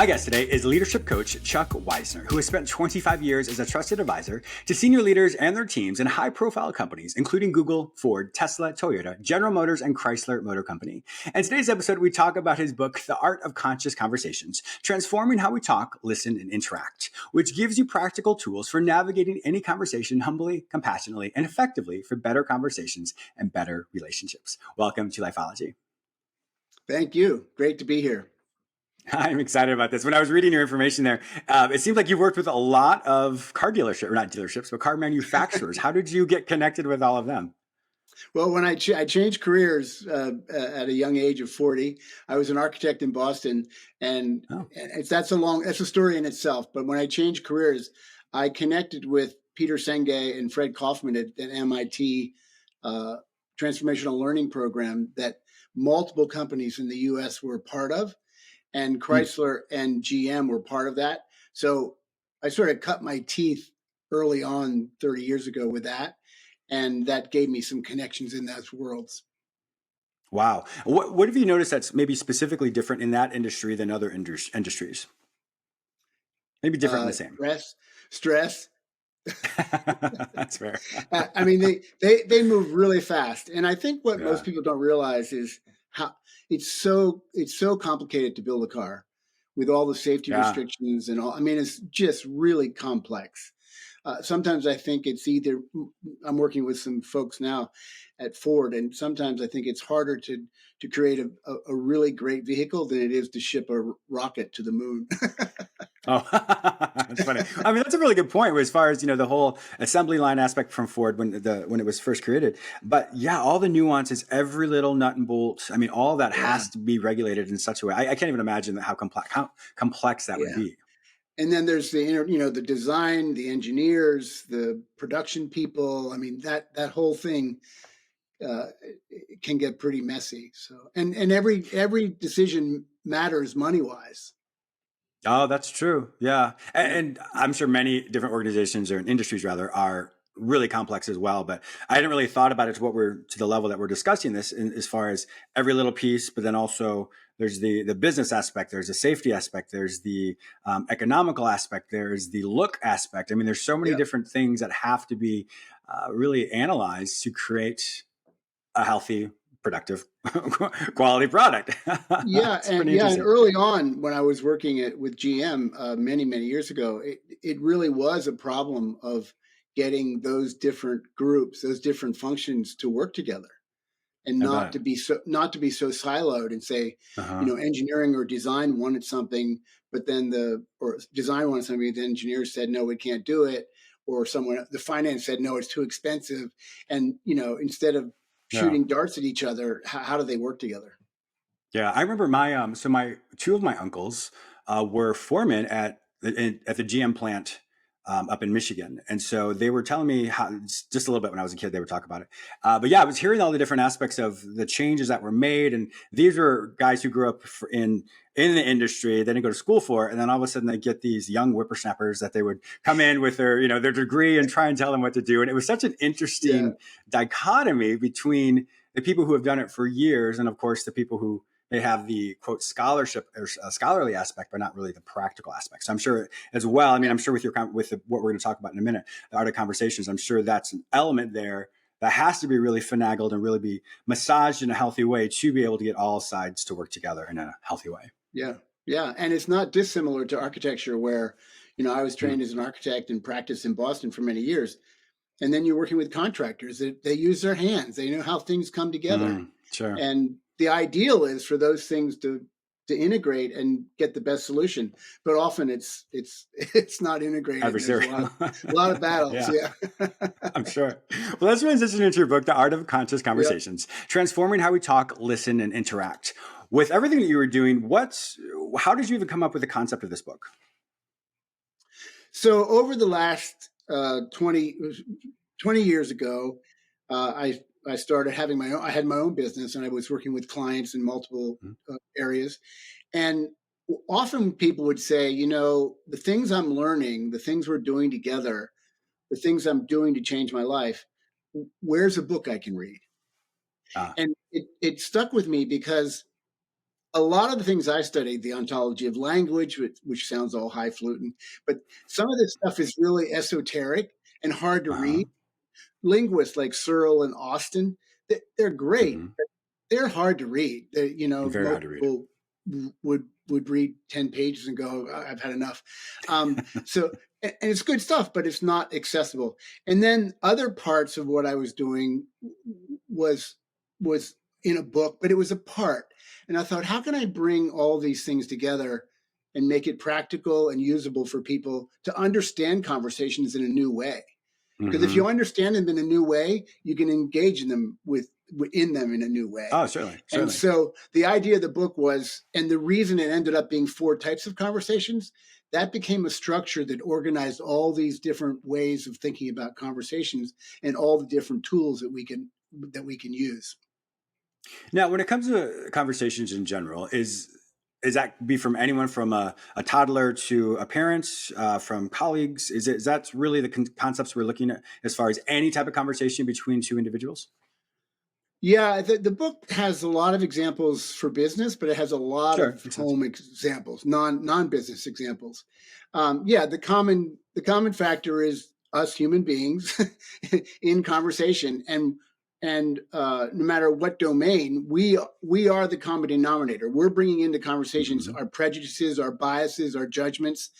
My guest today is leadership coach Chuck Wisner, who has spent 25 years as a trusted advisor to senior leaders and their teams in high-profile companies, including Google, Ford, Tesla, Toyota, General Motors, and Chrysler Motor Company. In today's episode, we talk about his book, The Art of Conscious Conversations, Transforming How We Talk, Listen, and Interact, which gives you practical tools for navigating any conversation humbly, compassionately, and effectively for better conversations and better relationships. Welcome to Lifeology. Thank you. Great to be here. I'm excited about this. When I was reading your information there, it seems like you've worked with a lot of car dealerships, or not dealerships, but car manufacturers. How did you get connected with all of them? Well, when I changed careers at a young age of 40, I was an architect in Boston, and that's a story in itself. But when I changed careers, I connected with Peter Senge and Fred Kaufman at an MIT transformational learning program that multiple companies in the U.S. were part of. And Chrysler and GM were part of that. So I sort of cut my teeth early on 30 years ago with that. And that gave me some connections in those worlds. Wow. What have you noticed that's maybe specifically different in that industry than other industries? Maybe different and the same. Stress. That's fair. I mean, they move really fast. And I think what most people don't realize is how it's so complicated to build a car with all the safety restrictions and all. I mean, it's just really complex. Sometimes I think it's either, I'm working with some folks now at Ford, and sometimes I think it's harder to create a really great vehicle than it is to ship a rocket to the moon. Oh, that's funny. I mean, that's a really good point as far as, the whole assembly line aspect from Ford when it was first created. But yeah, all the nuances, every little nut and bolt, I mean, all that has to be regulated in such a way. I can't even imagine how complex that would be. And then there's the design, the engineers, the production people. I mean, that whole thing can get pretty messy. So, and every decision matters money-wise. Oh, that's true. Yeah. And I'm sure many different organizations or industries rather are really complex as well, but I hadn't really thought about it to the level that we're discussing this as far as every little piece, but then also there's the business aspect, there's the safety aspect, there's the economical aspect, there's the look aspect. I mean, there's so many different things that have to be really analyzed to create a healthy, productive, quality product. And early on when I was working with GM many years ago, it really was a problem of getting those different groups, those different functions to work together, and not to be so siloed and say, engineering or design wanted something, but then design wanted something, the engineers said no, we can't do it, or the finance said no, it's too expensive, and instead of shooting darts at each other, how do they work together? Yeah, I remember my two of my uncles were foremen at the GM plant up in Michigan, and so they were telling me just a little bit when I was a kid. They would talk about it, but yeah, I was hearing all the different aspects of the changes that were made, and these were guys who grew up in the industry. They didn't go to school for it, and then all of a sudden they get these young whippersnappers that they would come in with their their degree and try and tell them what to do, and it was such an interesting dichotomy between the people who have done it for years, and of course the people who they have the quote scholarship or scholarly aspect, but not really the practical aspect. So I'm sure as well. I mean, I'm sure with what we're going to talk about in a minute, the art of conversations, I'm sure that's an element there that has to be really finagled and really be massaged in a healthy way to be able to get all sides to work together in a healthy way. Yeah. And it's not dissimilar to architecture where, I was trained as an architect and practiced in Boston for many years. And then you're working with contractors that they use their hands. They know how things come together. Sure. And the ideal is for those things to integrate and get the best solution, but often it's not integrated. There's a lot of battles. I'm sure. Well, let's transition into your book, The Art of Conscious Conversations, Transforming How We Talk, Listen, and Interact. With everything that you were doing, how did you even come up with the concept of this book? So over the last 20 years ago, I started having I had my own business, and I was working with clients in multiple areas. And often people would say, the things I'm learning, the things we're doing together, the things I'm doing to change my life, where's a book I can read? And it stuck with me because a lot of the things I studied, the ontology of language, which sounds all highfalutin, but some of this stuff is really esoteric and hard to Uh-huh. read. Linguists like Searle and Austin, they're great. Mm-hmm. They're hard to read. Very Most hard to read. people would read 10 pages and go, I've had enough. So, and it's good stuff, but it's not accessible. And then other parts of what I was doing was in a book, but it was a part. And I thought, how can I bring all these things together and make it practical and usable for people to understand conversations in a new way? Because if Mm-hmm. you understand them in a new way, you can engage in them within them in a new way. Oh, certainly. And so the idea of the book was, and the reason it ended up being 4 types of conversations, that became a structure that organized all these different ways of thinking about conversations and all the different tools that we can use. Now, when it comes to conversations in general, is that be from anyone from a toddler to a parent, from colleagues? Is that really the concepts we're looking at as far as any type of conversation between 2 individuals? Yeah, the book has a lot of examples for business, but it has a lot Sure, of makes sense. home examples, non-business examples. Yeah, the common factor is us human beings in conversation, and no matter what domain, we are the common denominator. We're bringing into conversations Mm-hmm. our prejudices, our biases, our judgments,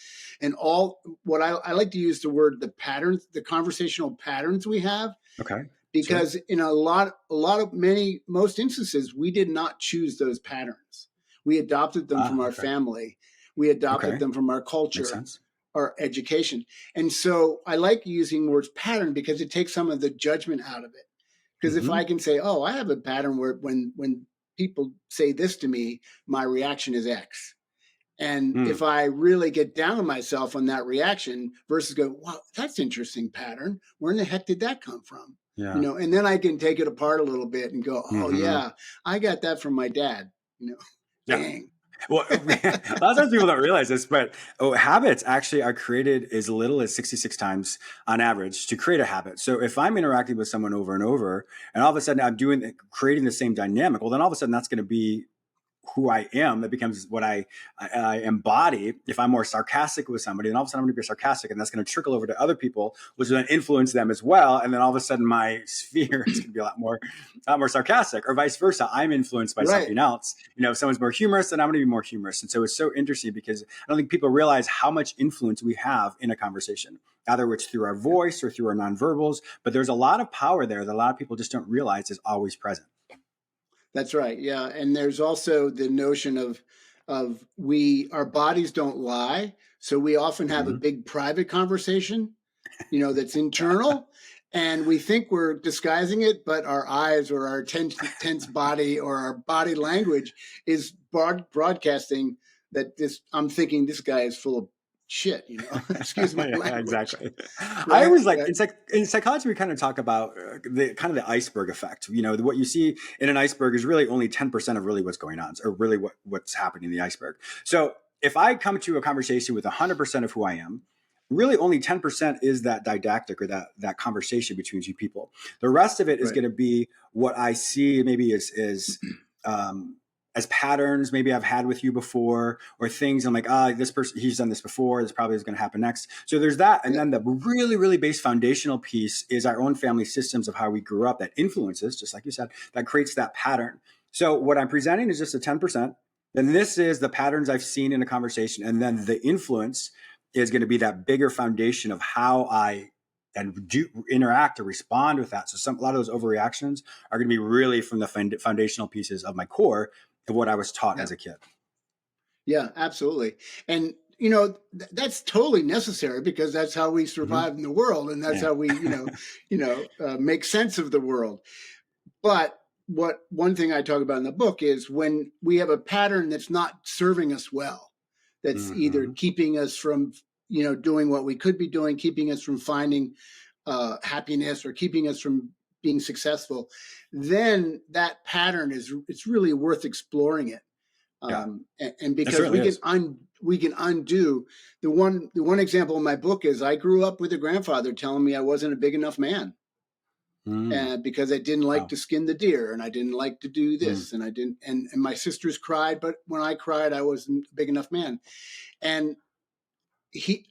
and all what I like to use the word the patterns, the conversational patterns we have. Okay. Because Sure. in most instances, we did not choose those patterns. We adopted them from our Okay. family. We adopted Okay. them from our Makes culture, sense. our education. And so I like using words pattern because it takes some of the judgment out of it. Because if Mm-hmm. I can say, oh, I have a pattern where when people say this to me, my reaction is X. And Mm. if I really get down on myself on that reaction versus go, wow, that's interesting pattern. Where in the heck did that come from? Yeah. And then I can take it apart a little bit and go, oh Mm-hmm. yeah, I got that from my dad. Yeah. Dang. Well, a lot of times people don't realize this, but habits actually are created as little as 66 times on average to create a habit. So if I'm interacting with someone over and over, and all of a sudden I'm creating the same dynamic, well, then all of a sudden that's going to be who I am. That becomes what I embody. If I'm more sarcastic with somebody, then all of a sudden I'm going to be sarcastic, and that's going to trickle over to other people, which will then influence them as well. And then all of a sudden my sphere is going to be a lot more sarcastic, or vice versa. I'm influenced by something else. If someone's more humorous, then I'm going to be more humorous. And so it's so interesting because I don't think people realize how much influence we have in a conversation, either it's through our voice or through our nonverbals. But there's a lot of power there that a lot of people just don't realize is always present. That's right. Yeah. And there's also the notion of our bodies don't lie. So we often have a big private conversation, that's internal. And we think we're disguising it, but our eyes or our tense body or our body language is broadcasting that I'm thinking this guy is full of shit, excuse my language. Exactly. Right? I always in psychology, we kind of talk about the iceberg effect. What you see in an iceberg is really only 10% of really what's going on, or really what's happening in the iceberg. So if I come to a conversation with 100% of who I am, really only 10% is that didactic or that conversation between 2 people. The rest of it is going to be what I see maybe as patterns maybe I've had with you before, or things I'm like, this person, he's done this before, this probably is going to happen next. So there's that. And then the really, really base foundational piece is our own family systems of how we grew up that influences, just like you said, that creates that pattern. So what I'm presenting is just a 10%. Then this is the patterns I've seen in a conversation. And then the influence is going to be that bigger foundation of how I and do interact or respond with that. So a lot of those overreactions are going to be really from the foundational pieces of my core of what I was taught as a kid. Yeah, absolutely. And that's totally necessary because that's how we survive in the world, and that's how we make sense of the world. But one thing I talk about in the book is when we have a pattern that's not serving us well, that's either keeping us from doing what we could be doing, keeping us from finding happiness, or keeping us from being successful, then that pattern it's really worth exploring it. And because we can undo the one example in my book is I grew up with a grandfather telling me I wasn't a big enough man. because I didn't like Wow. to skin the deer, and I didn't like to do Mm. this, and I didn't. And my sisters cried, but when I cried, I wasn't a big enough man. And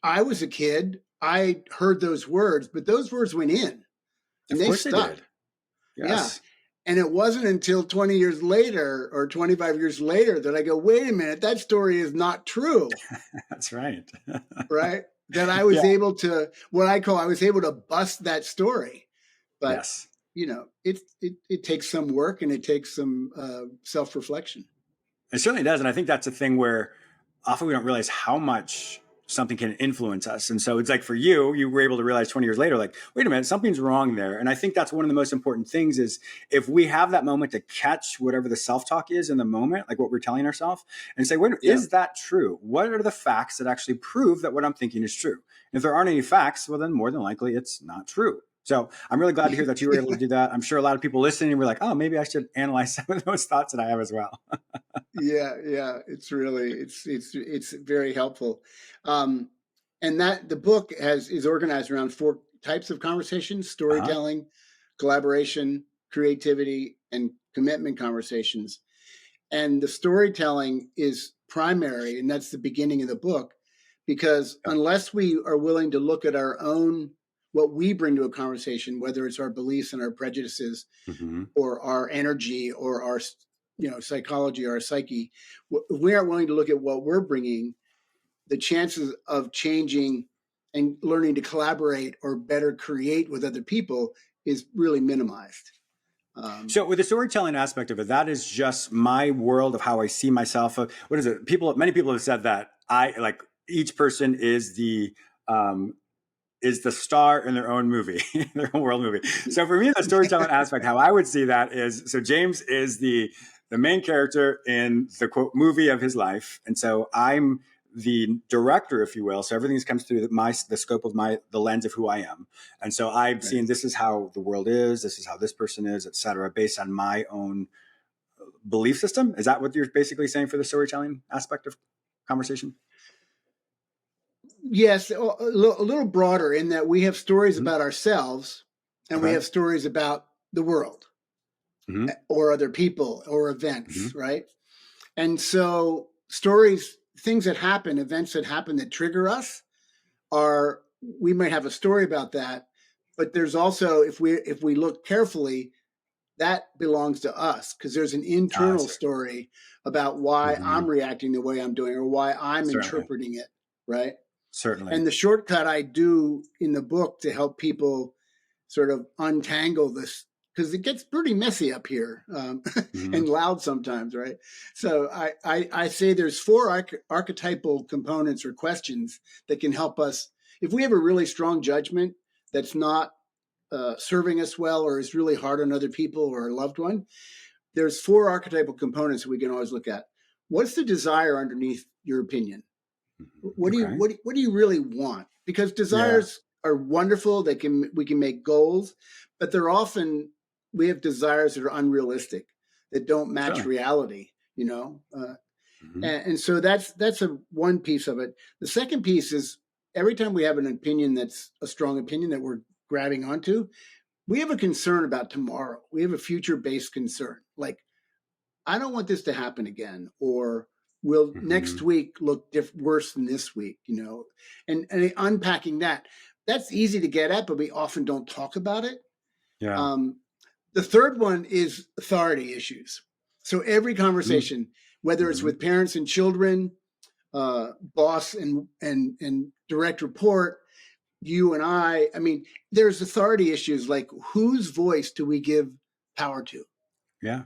I was a kid. I heard those words, but those words went in, and Of they course they stuck. did. Yeah. Yes. And it wasn't until 20 years later or 25 years later that I go, wait a minute, that story is not true. That's right. Right. That I Yeah. was able to, I was able to bust that story. But, Yes. it takes some work, and it takes some self-reflection. It certainly does. And I think that's a thing where often we don't realize how much something can influence us. And so it's like for you, you were able to realize 20 years later, like, wait a minute, something's wrong there. And I think that's one of the most important things is if we have that moment to catch whatever the self-talk is in the moment, like what we're telling ourselves, and say, wait, Yeah. is that true? What are the facts that actually prove that what I'm thinking is true? And if there aren't any facts, well, then more than likely it's not true. So I'm really glad to hear that you were able to do that. I'm sure a lot of people listening were like, oh, maybe I should analyze some of those thoughts that I have as well. Yeah. It's really, it's very helpful. And that the book is organized around 4 types of conversations: Uh-huh. storytelling, collaboration, creativity, and commitment conversations. And the storytelling is primary, and that's the beginning of the book, because Yeah. unless we are willing to look at our own, what we bring to a conversation, whether it's our beliefs and our prejudices, Mm-hmm. or our energy, or our psychology, or our psyche, if we aren't willing to look at what we're bringing, the chances of changing and learning to collaborate or better create with other people is really minimized. So with the storytelling aspect of it, that is just my world of how I see myself. What is it? Many people have said that I like each person um, is the star in their own movie, their own world movie. So for me, the storytelling aspect, how I would see that is, so James is the main character in the quote movie of his life, and so I'm the director, if you will. So everything comes through the scope of the lens of who I am, and so I've right. seen this is how the world is, this is how this person is, et cetera, based on my own belief system. Is that what you're basically saying for the storytelling aspect of conversation? Yes, a little broader, in that we have stories Mm-hmm. about ourselves, and we Okay. have stories about the world, Mm-hmm. or other people or events, Mm-hmm. right? And so stories, things that happen, events that happen that trigger us, are, we might have a story about that, but there's also, if we look carefully, that belongs to us, because there's an I internal see. story about why Mm-hmm. I'm reacting the way I'm doing, or why I'm Certainly. interpreting it, right? Certainly. And the shortcut I do in the book to help people sort of untangle this, because it gets pretty messy up here, Mm-hmm. and loud sometimes, right? So I say there's 4 archetypal components or questions that can help us. If we have a really strong judgment that's not serving us well, or is really hard on other people or a loved one, there's 4 archetypal components we can always look at. What's the desire underneath your opinion? Mm-hmm. Okay. What do you really want? Because Yeah. desires are wonderful. We can make goals, but they're often, we have desires that are unrealistic, that don't match Certainly. reality. Mm-hmm. And so that's a one piece of it. The second piece is, every time we have an opinion that's a strong opinion that we're grabbing onto, we have a concern about tomorrow. We have a future based concern, like, I don't want this to happen again, or will Mm-hmm. next week look worse than this week, and unpacking that's easy to get at, but we often don't talk about it. Yeah. Um, the third one is authority issues. So every conversation, whether it's Mm-hmm. with parents and children, boss and direct report, you and I mean, there's authority issues, like, whose voice do we give power to? Yeah.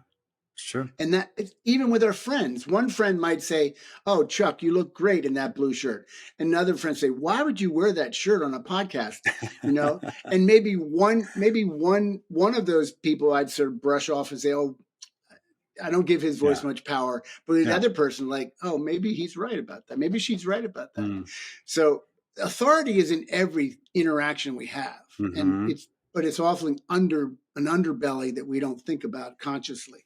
It's true. And that, even with our friends, one friend might say, "Oh, Chuck, you look great in that blue shirt." Another friend say, "Why would you wear that shirt on a podcast?" And maybe one of those people I'd sort of brush off and say, "Oh, I don't give his voice Yeah. much power." But the Yeah. other person, like, "Oh, maybe he's right about that. Maybe she's right about that." Mm. So authority is in every interaction we have, and Mm-hmm. it's often under an underbelly that we don't think about consciously.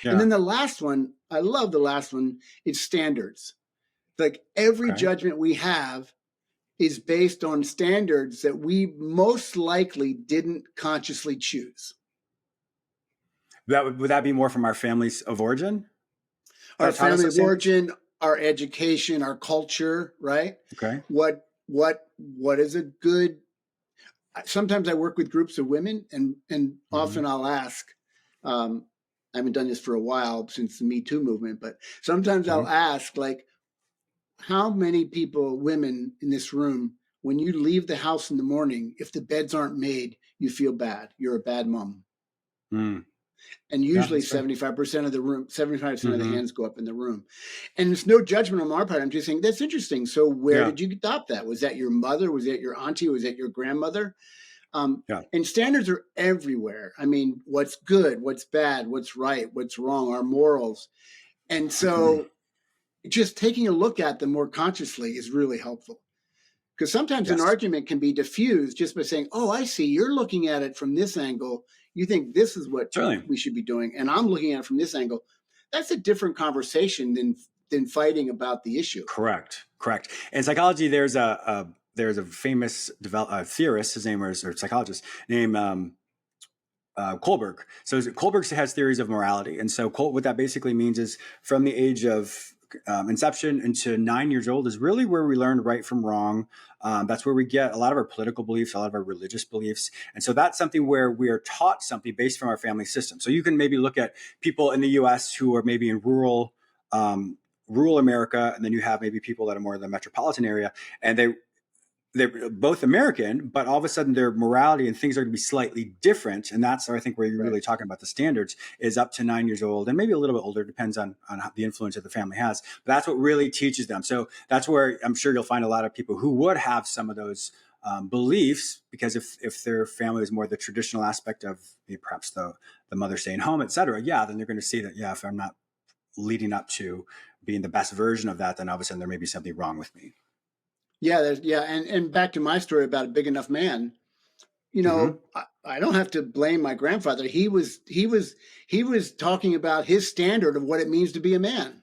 And Yeah. then the last one, I love the last one, it's standards. Like, every Okay. judgment we have is based on standards that we most likely didn't consciously choose. Would that be more from our families of origin? Our That taught us family those of standards? origin, our education, our culture, right? Okay. What is a good, sometimes I work with groups of women, and often I'll ask, I haven't done this for a while since the Me Too movement, but sometimes I'll ask, like, how many people, women in this room, when you leave the house in the morning, if the beds aren't made, you feel bad. You're a bad mom. Mm. And Yeah, usually that's fair. 75% of the room, 75% of the hands go up in the room. And it's no judgment on our part. I'm just saying, that's interesting. So where Yeah. did you adopt that? Was that your mother? Was that your auntie? Was that your grandmother? Yeah. And standards are everywhere. I mean, what's good, what's bad, what's right, what's wrong, our morals. And so just taking a look at them more consciously is really helpful. Because sometimes an Yes. argument can be diffused just by saying, oh, I see, you're looking at it from this angle. You think this is what Certainly. we should be doing. And I'm looking at it from this angle. That's a different conversation than fighting about the issue. Correct. In psychology, there's a famous theorist, his name was, or psychologist named Kohlberg. So Kohlberg has theories of morality, and so what that basically means is from the age of inception into 9 years old is really where we learn right from wrong. That's where we get a lot of our political beliefs, a lot of our religious beliefs. And so that's something where we are taught something based from our family system. So you can maybe look at people in the US who are maybe in rural America, and then you have maybe people that are more in the metropolitan area, and they're both American, but all of a sudden their morality and things are going to be slightly different. And that's, I think, where you're really talking about the standards is up to 9 years old and maybe a little bit older, depends on the influence that the family has. But that's what really teaches them. So that's where I'm sure you'll find a lot of people who would have some of those beliefs, because if their family is more the traditional aspect of perhaps the mother staying home, et cetera, then they're going to see that, if I'm not leading up to being the best version of that, then all of a sudden there may be something wrong with me. And back to my story about a big enough man. I don't have to blame my grandfather. He was talking about his standard of what it means to be a man.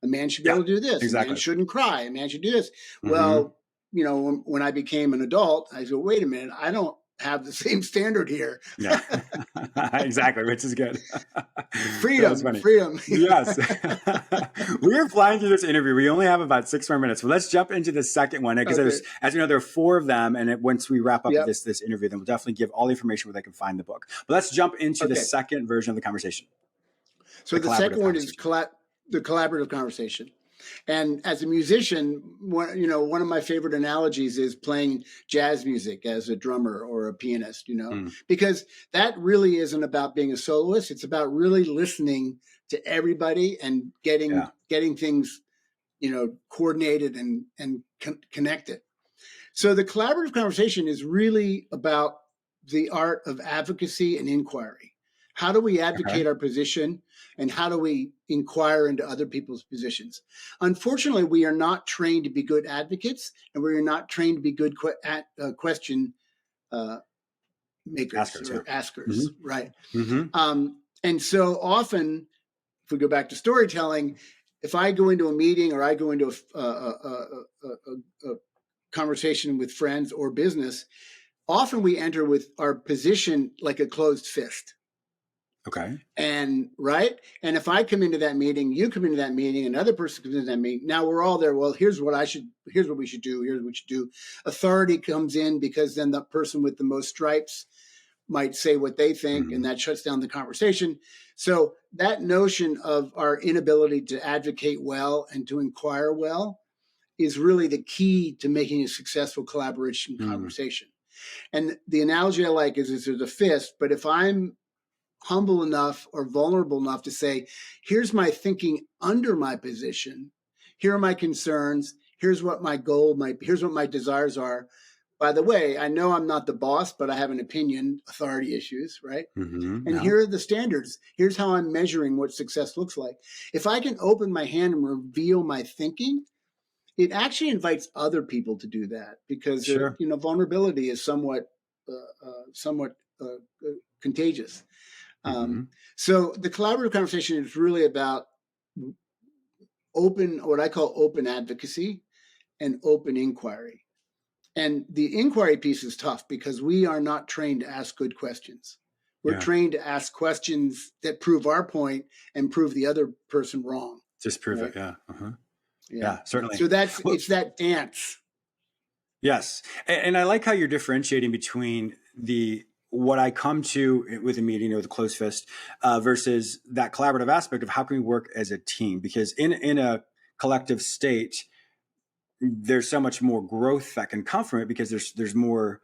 A man should be able to do this. Exactly. A man shouldn't cry. A man should do this. Well, when I became an adult, I said, wait a minute, I don't have the same standard here. Yeah, exactly, which is good. Freedom. Yes. We're flying through this interview. We only have about 6 more minutes. So let's jump into the second one, because as you know, there are 4 of them. And once we wrap up this interview, then we'll definitely give all the information where they can find the book. But let's jump into the second version of the conversation. So the second one is the collaborative conversation. And as a musician, one of my favorite analogies is playing jazz music as a drummer or a pianist, because that really isn't about being a soloist. It's about really listening to everybody and getting things, coordinated and connected. So the collaborative conversation is really about the art of advocacy and inquiry. How do we advocate our position, and how do we inquire into other people's positions? Unfortunately, we are not trained to be good advocates, and we are not trained to be good question makers or askers, right? And so often, if we go back to storytelling, if I go into a meeting or I go into a conversation with friends or business, often we enter with our position like a closed fist. Okay. And if I come into that meeting, you come into that meeting, another person comes into that meeting. Now we're all there. Well, here's what we should do. Here's what we should do. Authority comes in, because then the person with the most stripes might say what they think, and that shuts down the conversation. So that notion of our inability to advocate well and to inquire well is really the key to making a successful collaboration conversation. And the analogy I like is there's a fist, but if I'm humble enough or vulnerable enough to say, here's my thinking under my position, here are my concerns, here's what my goal here's what my desires are. By the way, I know I'm not the boss, but I have an opinion, authority issues, right? And here are the standards. Here's how I'm measuring what success looks like. If I can open my hand and reveal my thinking, it actually invites other people to do that, because vulnerability is somewhat contagious. So the collaborative conversation is really about what I call open advocacy and open inquiry. And the inquiry piece is tough because we are not trained to ask good questions. We're Yeah. trained to ask questions that prove our point and prove the other person wrong. Just prove right? it. Yeah. Uh-huh. Yeah. Yeah, certainly. So Well, it's that dance. yes. And I like how you're differentiating between what I come to with a meeting or with a closed fist versus that collaborative aspect of how can we work as a team? Because in a collective state, there's so much more growth that can come from it because there's more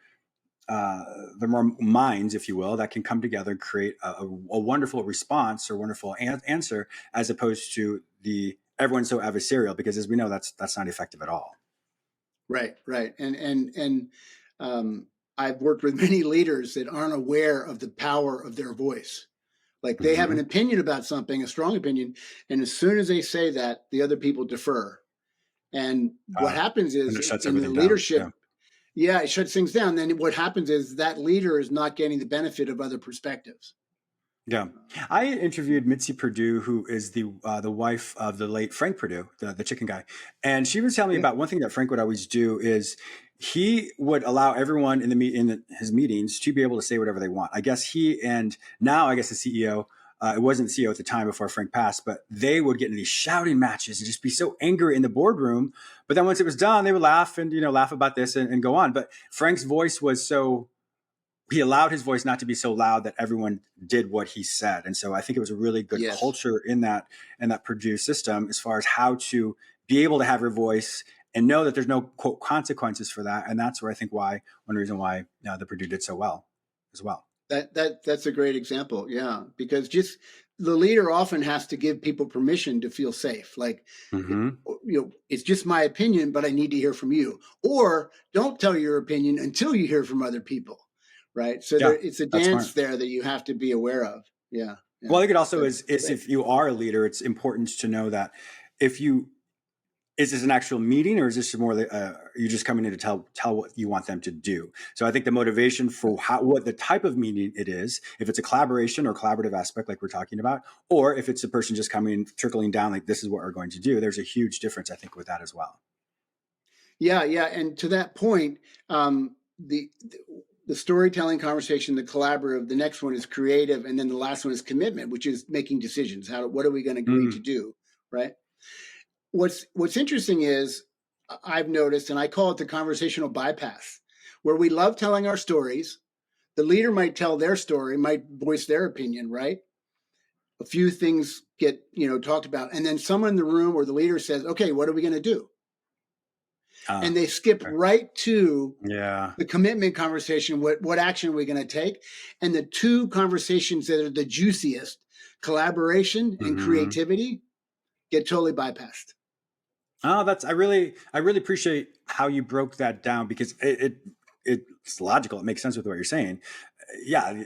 there are more minds, if you will, that can come together and create a wonderful response or wonderful answer, as opposed to the everyone's so adversarial. Because as we know, that's not effective at all. Right. And I've worked with many leaders that aren't aware of the power of their voice. Like they have an opinion about something, a strong opinion, and as soon as they say that, the other people defer. And what happens is in the leadership, it shuts things down. Then what happens is that leader is not getting the benefit of other perspectives. Yeah, I interviewed Mitzi Perdue, who is the wife of the late Frank Perdue, the chicken guy, and she was telling me about one thing that Frank would always do is he would allow everyone in his meetings to be able to say whatever they want. I guess now I guess the CEO. It wasn't the CEO at the time before Frank passed, but they would get into these shouting matches and just be so angry in the boardroom. But then once it was done, they would laugh and laugh about this and go on. But Frank's voice was so. He allowed his voice not to be so loud that everyone did what he said. And so I think it was a really good culture in that Purdue system as far as how to be able to have your voice and know that there's no quote consequences for that. And that's where I think one reason why the Purdue did so well as well. That's a great example. Yeah. Because just the leader often has to give people permission to feel safe. Like, it's just my opinion, but I need to hear from you. Or don't tell your opinion until you hear from other people. Right. So it's a dance there that you have to be aware of. Yeah. Well, I think it also is if you are a leader, it's important to know that is this an actual meeting or is this more you're just coming in to tell what you want them to do? So I think the motivation for what the type of meeting it is, if it's a collaboration or collaborative aspect like we're talking about, or if it's a person just coming, trickling down, like this is what we're going to do, there's a huge difference, I think, with that as well. Yeah. And to that point, the storytelling conversation, the collaborative, the next one is creative. And then the last one is commitment, which is making decisions. What are we going to agree to do? Right. What's interesting is I've noticed, and I call it the conversational bypass, where we love telling our stories. The leader might tell their story, might voice their opinion, right? A few things get, talked about. And then someone in the room or the leader says, okay, what are we going to do? And they skip right to the commitment conversation. What action are we going to take? And the two conversations that are the juiciest, collaboration and creativity, get totally bypassed. Oh, I really appreciate how you broke that down because it's logical. It makes sense with what you're saying. Yeah,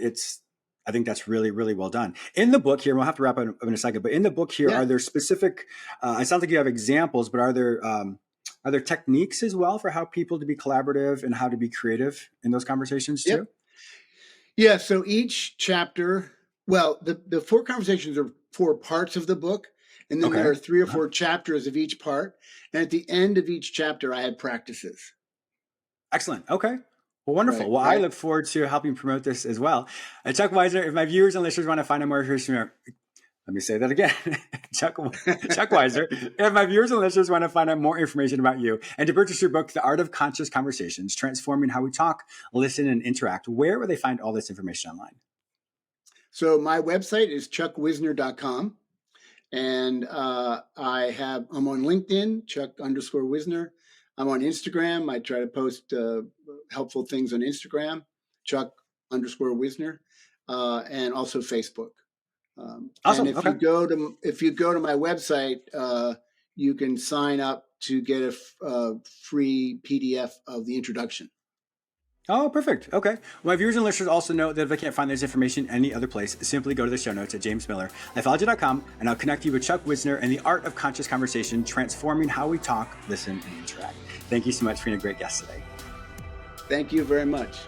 I think that's really, really well done. In the book here, we'll have to wrap up in a second, but in the book here, are there specific, it sounds like you have examples, but are there techniques as well for how people to be collaborative and how to be creative in those conversations too? Yeah. So each chapter, the 4 conversations are 4 parts of the book. And then there are 3 or 4 chapters of each part. And at the end of each chapter, I had practices. Excellent. Okay. Well, wonderful. I look forward to helping promote this as well. Chuck Wisner, if my viewers and listeners want to find out more information, let me say that again. Chuck Wisner, if my viewers and listeners want to find out more information about you and to purchase your book, The Art of Conscious Conversations, Transforming How We Talk, Listen, and Interact, where will they find all this information online? So my website is chuckwisner.com. And I'm on LinkedIn, Chuck_Wisner. I'm on Instagram. I try to post helpful things on Instagram, Chuck_Wisner, and also Facebook. Awesome. And if you go to my website, you can sign up to get a free PDF of the introduction. Oh, perfect. Okay. Well, my viewers and listeners also know that if I can't find this information any other place, simply go to the show notes at jamesmillerlifeology.com, and I'll connect you with Chuck Wisner and the Art of Conscious Conversation, Transforming How We Talk, Listen, and Interact. Thank you so much for being a great guest today. Thank you very much.